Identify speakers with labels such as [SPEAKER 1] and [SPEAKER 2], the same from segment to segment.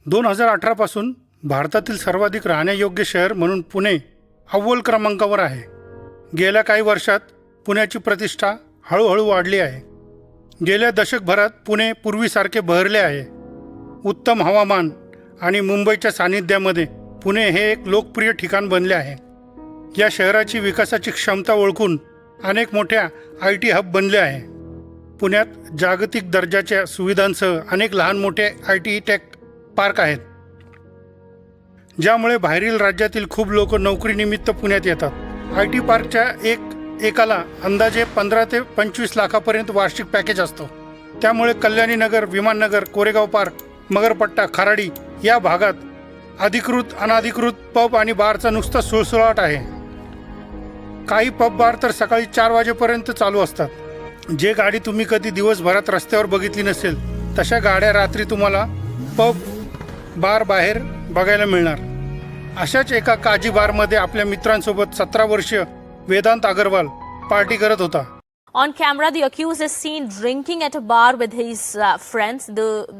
[SPEAKER 1] 2018 पासून भारतातील सर्वाधिक राहण्यायोग्य शहर म्हणून पुणे अव्वल क्रमांकावर आहे. गेल्या काही वर्षात पुण्याची प्रतिष्ठा हळूहळू वाढली आहे. गेल्या दशकभरात पुणे पूर्वीसारखे बहरले आहे. उत्तम हवामान आणि मुंबईच्या सानिध्यामध्ये पुणे हे एक लोकप्रिय ठिकाण बनले आहे. या शहराची विकासाची क्षमता ओळखून अनेक मोठ्या IT हब बनले आहे. पुण्यात जागतिक दर्जाच्या सुविधांसह अनेक लहान मोठे IT टेक पार्क आहेत, ज्यामुळे बाहेरील राज्यातील खूप लोक नोकरीनिमित्त पुण्यात येतात. IT पार्कच्या एकाला अंदाजे 15 ते 25 लाखापर्यंत वार्षिक पॅकेज असतो. त्यामुळे कल्याणीनगर, विमाननगर, कोरेगाव पार्क, मगरपट्टा, खराडी या भागात अधिकृत अनधिकृत पब आणि बारचा नुसता सुळसुळाट आहे. काही पब बार तर सकाळी 4 वाजेपर्यंत चालू असतात. जे गाडी तुम्ही कधी दिवसभरात रस्त्यावर बघितली नसेल तशा गाड्या रात्री तुम्हाला पब बार बाहेर बघायला मिळणार. अशाच एका काजी बारमध्ये आपल्या मित्रांसोबत 17 वर्षीय वेदांत अग्रवाल पार्टी करत होता.
[SPEAKER 2] On camera, the accused is seen drinking at a bar with his friends.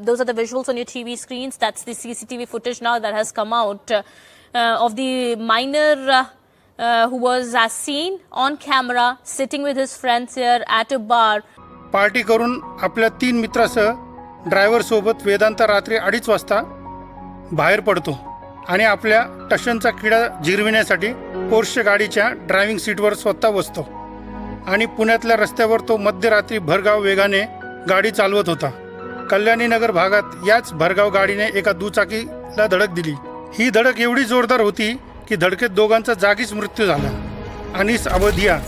[SPEAKER 2] Those are the visuals on your TV screens. That's the CCTV footage now that has come out of the minor who was seen on camera sitting with his friends here at a bar.
[SPEAKER 1] Party करून आपल्या 3 मित्रासह driver सोबत वेदांत रात्री 2:30 वाजता बाहेर पडतो आणि आपल्या टशनचा किडा जिरविण्यासाठी पोर्शे गाडीच्या ड्रायव्हिंग सीटवर स्वतः बसतो आणि पुण्यातल्या रस्त्यावर तो मध्यरात्री भरधाव वेगाने गाडी चालवत होता. कल्याणीनगर भागात याच भरधाव गाडीने एका दुचाकीला धडक दिली. ही धडक एवढी जोरदार होती की धडकेत दोघांचा जागीच मृत्यू झाला. अनिस अवधिया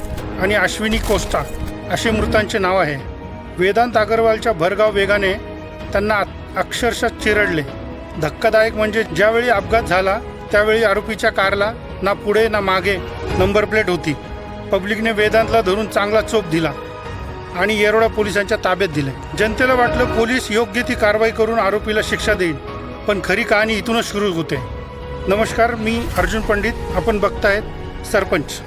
[SPEAKER 1] आणि अश्विनी कोस्टा असे मृतांचे नाव आहे. वेदांत अग्रवालच्या भरधाव वेगाने त्यांना अक्षरशः चिरडले. धक्कादायक म्हणजे ज्यावेळी अपघात झाला त्यावेळी आरोपीच्या कारला ना पुढे ना मागे नंबर प्लेट होती. पब्लिकने वेदांतला धरून चांगला चोप दिला आणि येरोडा पोलिसांच्या ताब्यात दिले. जनतेला वाटलं पोलीस योग्य ती कारवाई करून आरोपीला शिक्षा देईल, पण खरी कहाणी इथूनच सुरू होते. नमस्कार, मी अर्जुन पंडित. आपण बघतायत सरपंच.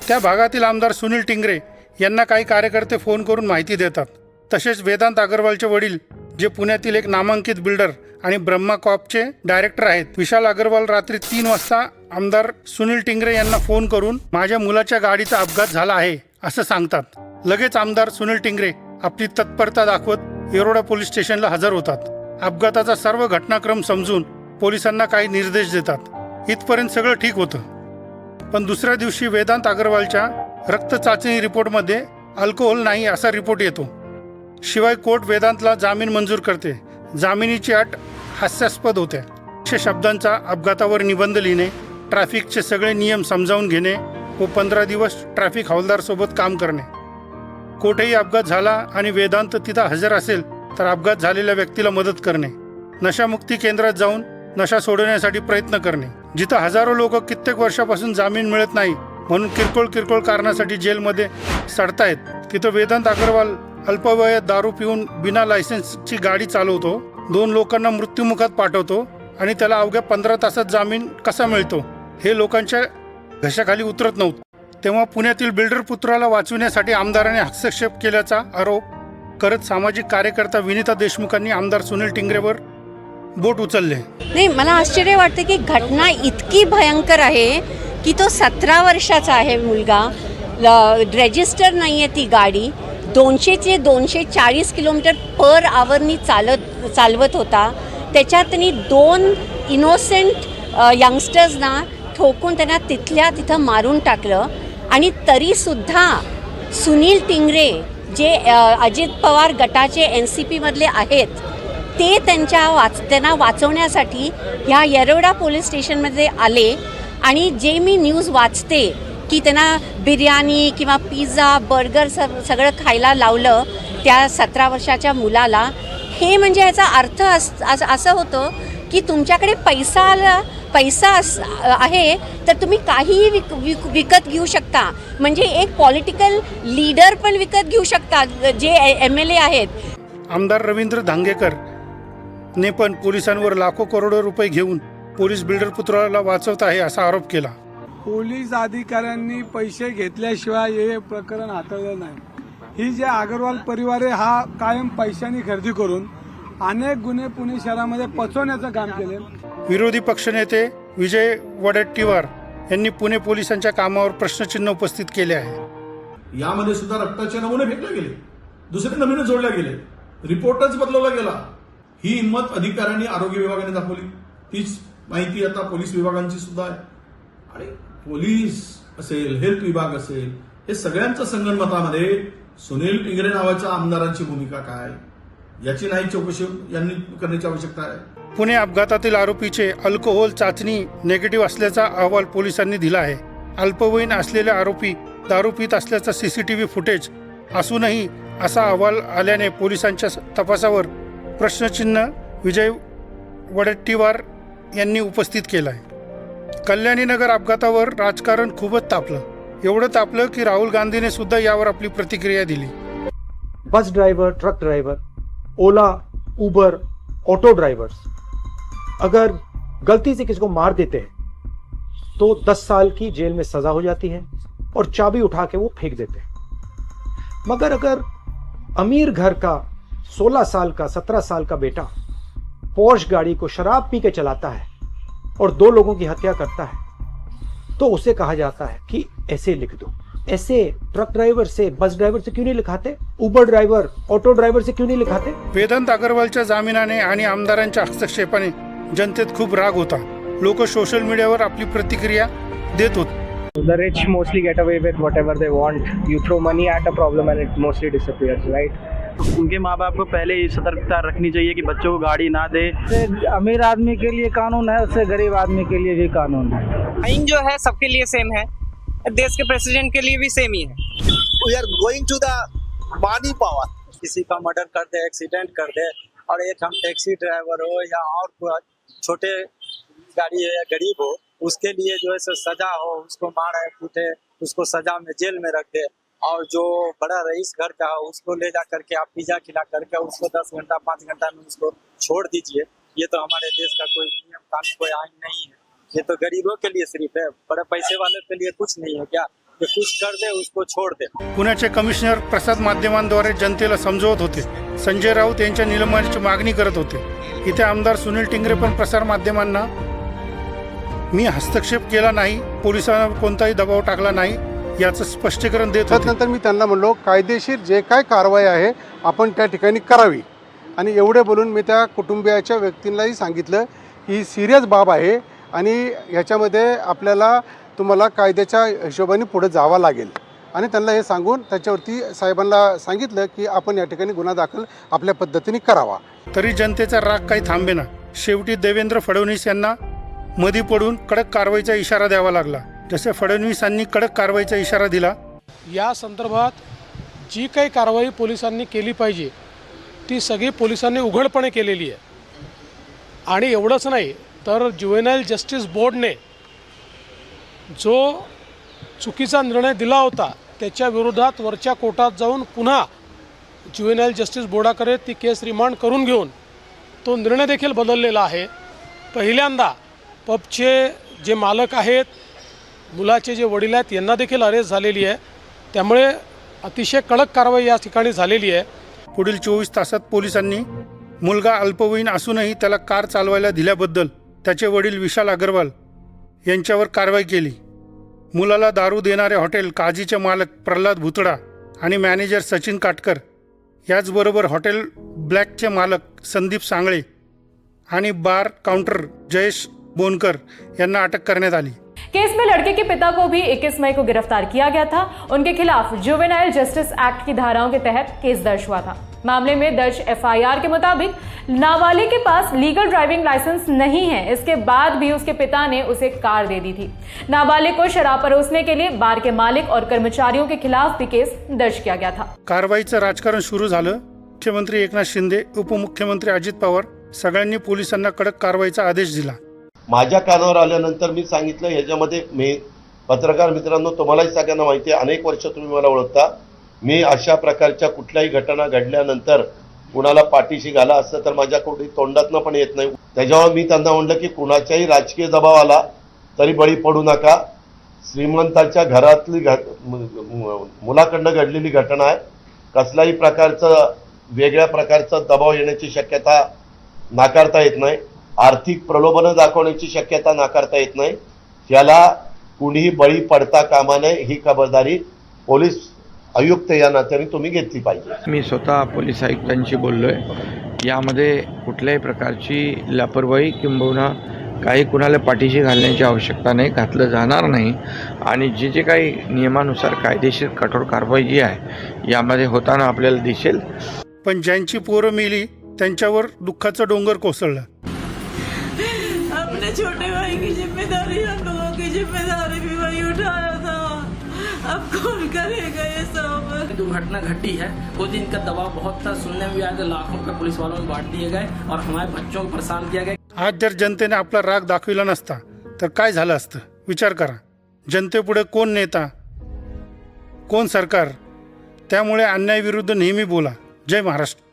[SPEAKER 1] त्या भागातील आमदार सुनील टिंगरे यांना काही कार्यकर्ते फोन करून माहिती देतात. तसेच वेदांत अग्रवालचे वडील, जे पुण्यातील एक नामांकित बिल्डर आणि ब्रह्मा कॉपचे डायरेक्टर आहेत, विशाल अग्रवाल, रात्री 3 वाजता आमदार सुनील टिंगरे यांना फोन करून माझ्या मुलाच्या गाडीचा अपघात झाला आहे असं सांगतात. लगेच आमदार सुनील टिंगरे आपली तत्परता दाखवत येरोडा पोलीस स्टेशनला हजर होतात. अपघाताचा सर्व घटनाक्रम समजून पोलिसांना काही निर्देश देतात. इथपर्यंत सगळं ठीक होतं. पण दुसऱ्या दिवशी वेदांत अग्रवालच्या रक्त चाचणी रिपोर्टमध्ये अल्कोहोल नाही असा रिपोर्ट येतो. शिवाय कोर्ट वेदांतला जामीन मंजूर करते. जामिनीची अट हास्यास्पद होते. 100 शब्दांचा अपघातावर निबंध लिहिणे, ट्रॅफिकचे सगळे नियम समजावून घेणे व 15 दिवस ट्रॅफिक हवालदारसोबत काम करणे. कोठेही अपघात झाला आणि वेदांत तिथं हजर असेल तर अपघात झालेल्या व्यक्तीला मदत करणे. नशामुक्ती केंद्रात जाऊन नशा सोडवण्यासाठी प्रयत्न करणे. जिथं हजारो लोक कित्येक वर्षापासून जामीन मिळत नाही म्हणून किरकोळ कारणासाठी जेलमध्ये सडतायत, तिथं वेदांत अग्रवाल अल्पवयात दारू पिऊन बिना लायसन्सची गाडी चालवतो, 2 लोकांना मृत्युमुखात पाठवतो आणि त्याला अवघ्या 15 तासात जामीन कसा मिळतो हे लोकांच्या घशाखाली उतरत नव्हतं. तेव्हा पुण्यातील बिल्डर पुत्राला वाचविण्यासाठी आमदाराने हस्तक्षेप केल्याचा आरोप करत सामाजिक कार्यकर्ता विनिता देशमुखांनी आमदार सुनील टिंगरेवर बोट उचलले.
[SPEAKER 3] नाही, मला आश्चर्य वाटतं की घटना इतकी भयंकर आहे की तो 17 वर्षाचा आहे मुलगा, रजिस्टर नाही आहे ती गाडी, 200 ते 240 किलोमीटर पर आवरनी चालवत होता. त्याच्यात त्यांनी 2 इनोसेंट यंगस्टर्सना ठोकून त्यांना तिथं मारून टाकलं. आणि तरीसुद्धा सुनील टिंगरे जे अजित पवार गटाचे NCPमधले आहेत, ते त्यांना वाचवण्यासाठी ह्या येरोडा पोलीस स्टेशनमध्ये आले. आणि जे मी न्यूज वाचते की त्यांना बिर्याणी किंवा पिझ्झा, बर्गर सगळं खायला लावलं त्या 17 वर्षाच्या मुलाला, हे म्हणजे याचा अर्थ असं होतं की तुमच्याकडे पैसा आहे तर तुम्ही काहीही विकत घेऊ शकता. म्हणजे एक पॉलिटिकल लीडर पण विकत घेऊ शकता जे MLA आहेत.
[SPEAKER 1] आमदार रवींद्र धांगेकर ने पण पोलिसांवर लाखो करोडो रुपये घेऊन पोलीस बिल्डर पुत्राला वाचवत आहे असा आरोप केला.
[SPEAKER 4] पोलीस अधिकाऱ्यांनी पैसे घेतल्याशिवाय हे प्रकरण हाताळलं नाही. ही जे अग्रवाल परिवार आहे हा कायम पैशांनी खरेदी करून अनेक गुन्हे पुणे शहरामध्ये पचवण्याचं काम केले.
[SPEAKER 1] विरोधी पक्षनेते विजय वडेट्टीवार यांनी पुणे पोलिसांच्या कामावर प्रश्नचिन्ह उपस्थित केले आहे.
[SPEAKER 5] यामध्ये सुद्धा रक्ताचे नमुने फेकले गेले, दुसरे नमुने जोडले गेले, रिपोर्टच बदलवला गेला. ही हिंमत अधिकाऱ्यांनी आरोग्य विभागाने दाखवली. तीच माहिती आता पोलीस विभागांची सुद्धा आहे. आणि पोलीस असेल, हेल्थ विभाग असेल, हे सगळ्यांच्या संगणमतामध्ये सुनील टिंगरे नावाच्या आमदारांची भूमिका काय याची नाही चौकशी यांनी करण्याची आवश्यकता आहे.
[SPEAKER 1] पुणे अपघातातील आरोपीचे अल्कोहोल चाचणी निगेटिव्ह असल्याचा अहवाल पोलिसांनी दिला आहे. अल्पवयीन असलेले आरोपी दारू पित असल्याचा सीसीटीव्ही फुटेज असूनही असा अहवाल आल्याने पोलिसांच्या तपासावर प्रश्नचिन्ह विजय वडेट्टीवार यांनी उपस्थित केलं आहे. कल्याणीनगर अपघातावर राजकारण खूपच तापलं. एवढं तापलं की राहुल गांधीने सुद्धा यावर आपली प्रतिक्रिया दिली.
[SPEAKER 6] बस ड्राइवर, ट्रक ड्राइवर, ओला, उबर, ऑटो ड्राइवर्स अगर गलती से किसी को मार देते हैं तो 10 साल की जेल में सजा हो जाती है और चाबी उठा के वो फेंक देते हैं. मगर अगर अमीर घर का 16 साल का 17 साल का बेटा पोर्श गाड़ी को शराब पी के चलाता है और 2 लोगों की हत्या करता है तो उसे कहा जाता है कि ऐसे लिख दो. ऐसे ट्रक ड्राइवर से, बस ड्राइवर से क्यों नहीं लिखाते? उबर ड्राइवर, ऑटो ड्राइवर से क्यों नहीं लिखाते?
[SPEAKER 1] वेदांत अग्रवालच्या जामिनाने आणि आमदारांच्या हस्तक्षेपाने जनतेत खूप राग होता. लोक सोशल मीडियावर आपली प्रतिक्रिया देत होते.
[SPEAKER 7] The rich mostly get away with whatever they want. You throw money at a problem and it mostly disappears, right?
[SPEAKER 8] उनके माँ बाप को पहले ही सतर्कता रखनी चाहिए कि बच्चों को गाड़ी ना दे.
[SPEAKER 7] अमीर आदमी के लिए कानून है, उससे गरीब आदमी के लिए भी कानून है.
[SPEAKER 9] आइन जो है सबके लिए सेम है, देश के प्रेसिडेंट के लिए भी सेम ही है.
[SPEAKER 10] We are going to the money power. किसी का मर्डर कर दे, एक्सीडेंट कर दे, और एक हम टैक्सी ड्राइवर हो या और कोई छोटे गाड़ी है या गरीब हो, उसके लिए जो है सो सजा हो, उसको मारे पीटे, उसको सजा में जेल में रख दे. और जो बड़ा रईस घर का हो उसको ले जा करके आप पिज्जा खिला करके उसको 10 घंटा 5 घंटा में उसको छोड़ दीजिए. ये तो हमारे देश का कोई नियम कानून, कोई आइन नहीं है. ये तो गरीबों के लिए सिर्फ है, बड़े पैसे वाले के लिए कुछ नहीं है क्या? कि कुछ कर दे उसको छोड़ दे.
[SPEAKER 1] पुण्याचे कमिशनर प्रसाद माध्यमांद्वारे जनतेला समजवत होते. संजय राऊत यांच्या निलंबनाची मागणी करत होते. इथे आमदार सुनील टिंगरे पण प्रसार माध्यमांना मी हस्तक्षेप केला नाही, पोलिसांवर कोणताही दबाव टाकला नाही याचं स्पष्टीकरण देत होते.
[SPEAKER 11] त्यानंतर मी त्यांना म्हणलो कायदेशीर जे काय कारवाई आहे आपण त्या ठिकाणी करावी. आणि एवढे बोलून मी त्या कुटुंबियाच्या व्यक्तींनाही सांगितलं की ही सिरियस बाब आहे आणि ह्याच्यामध्ये आपल्याला तुम्हाला कायद्याच्या हिशोबाने पुढे जावं लागेल. आणि त्यांना हे सांगून त्याच्यावरती साहेबांना सांगितलं की आपण या ठिकाणी गुन्हा दाखल आपल्या पद्धतीने करावा.
[SPEAKER 1] तरी जनतेचा राग काही थांबेना. शेवटी देवेंद्र फडणवीस यांना मधी पडून कडक कारवाईचा इशारा द्यावा लागला. जसे फडणवीसांनी कडक कारवाईचा इशारा दिला.
[SPEAKER 12] या संदर्भात जी काही कारवाई पोलिसांनी केली पाहिजे ती सगळी पोलिसांनी उघडपणे केलेली आहे. आणि एवढंच नाही तर ज्युव्हेनाईल जस्टिस बोर्डने जो चुकीचा निर्णय दिला होता त्याच्या विरोधात वरच्या कोर्टात जाऊन पुन्हा ज्युव्हेनाईल जस्टिस बोर्डाकडे ती केस रिमांड करून घेऊन तो निर्णय देखील बदललेला आहे. पहिल्यांदा पबचे जे मालक आहेत, मुलाचे जे वडील आहेत यांना देखील अरेस्ट झालेली आहे. त्यामुळे अतिशय कडक कारवाई या ठिकाणी झालेली आहे.
[SPEAKER 1] पुढील 24 तासात पोलिसांनी मुलगा अल्पवयीन असूनही त्याला कार चालवायला दिल्याबद्दल त्याचे वडील विशाल अग्रवाल यांच्यावर कारवाई केली. मुलाला दारू देणारे हॉटेल काजीचे मालक प्रल्हाद भुतडा आणि मॅनेजर सचिन काटकर याचबरोबर हॉटेल ब्लॅकचे मालक संदीप सांगळे आणि बार काउंटर जयेश बोनकर यांना अटक करण्यात आली.
[SPEAKER 13] केस में लड़के के पिता को भी 21 मई को गिरफ्तार किया गया था. उनके खिलाफ जुवेनाइल जस्टिस एक्ट की धाराओं के तहत केस दर्ज हुआ था. मामले में दर्ज एफआईआर के मुताबिक नाबालिग के पास लीगल ड्राइविंग लाइसेंस नहीं है. इसके बाद भी उसके पिता ने उसे कार दे दी थी. नाबालिग को शराब परोसने के लिए बार के मालिक और कर्मचारियों के खिलाफ भी केस दर्ज किया गया था.
[SPEAKER 1] कारवाईचं राजकारण सुरू झालं. मुख्यमंत्री एकनाथ शिंदे, उपमुख्यमंत्री अजित पवार सगळ्यांनी पोलिसांना कडक कारवाईचा आदेश दिला.
[SPEAKER 14] माझ्या कानावर आल्यानंतर मी सांगितलं ह्याच्यामध्ये मी पत्रकार मित्रांनो तुम्हालाही सगळ्यांना माहिती आहे, अनेक वर्ष तुम्ही मला ओळखता. मी अशा प्रकारच्या कुठल्याही घटना घडल्यानंतर कुणाला पाठीशी घाला असतं तर माझ्या कुठे तोंडातनं पण येत नाही. त्याच्यावर मी त्यांना म्हणलं की कुणाच्याही राजकीय दबाव आला तरी बळी पडू नका. श्रीमंताच्या घरातली मुलाकडनं घडलेली घटना आहे. कसल्याही प्रकारचं वेगळ्या प्रकारचा दबाव येण्याची शक्यता नाकारता येत नाही. आर्थिक प्रलोभनं दाखवण्याची शक्यता नाकारता येत नाही. याला कुणीही बळी पडता कामा नये ही खबरदारी पोलीस आयुक्त या नात्याने तुम्ही घेतली पाहिजे.
[SPEAKER 15] मी स्वतः पोलीस आयुक्तांशी बोललोय. यामध्ये कुठल्याही प्रकारची लापरवाही किंबहुना काही कुणाला पाठीशी घालण्याची आवश्यकता नाही, घातलं जाणार नाही. आणि जे काही नियमानुसार कायदेशीर कठोर कारवाई जी आहे यामध्ये होताना आपल्याला दिसेल.
[SPEAKER 1] पण ज्यांची पोरं मेली त्यांच्यावर दुःखाचं डोंगर कोसळलं.
[SPEAKER 16] अपने छोटे भाई की जिम्मेदारी, हम लोगों की जिम्मेदारी भी वही उठाया था. अब कौन करेगा ये सब?
[SPEAKER 17] दुर्घटना घटी है, उस दिन का दबाव बहुत था. सुनने में भी आया, लाखों रुपए पुलिस वालों में बांट दिए गए और हमारे बच्चों को परेशान किया गया.
[SPEAKER 1] आज जर जनतेने आपला राग दाखविला नसता तर काय झालं असतं? विचार करा. जनतेपुढे कोण नेता, कोण सरकार? त्यामुळे अन्यायाविरुद्ध नेहमी बोला. जय महाराष्ट्र.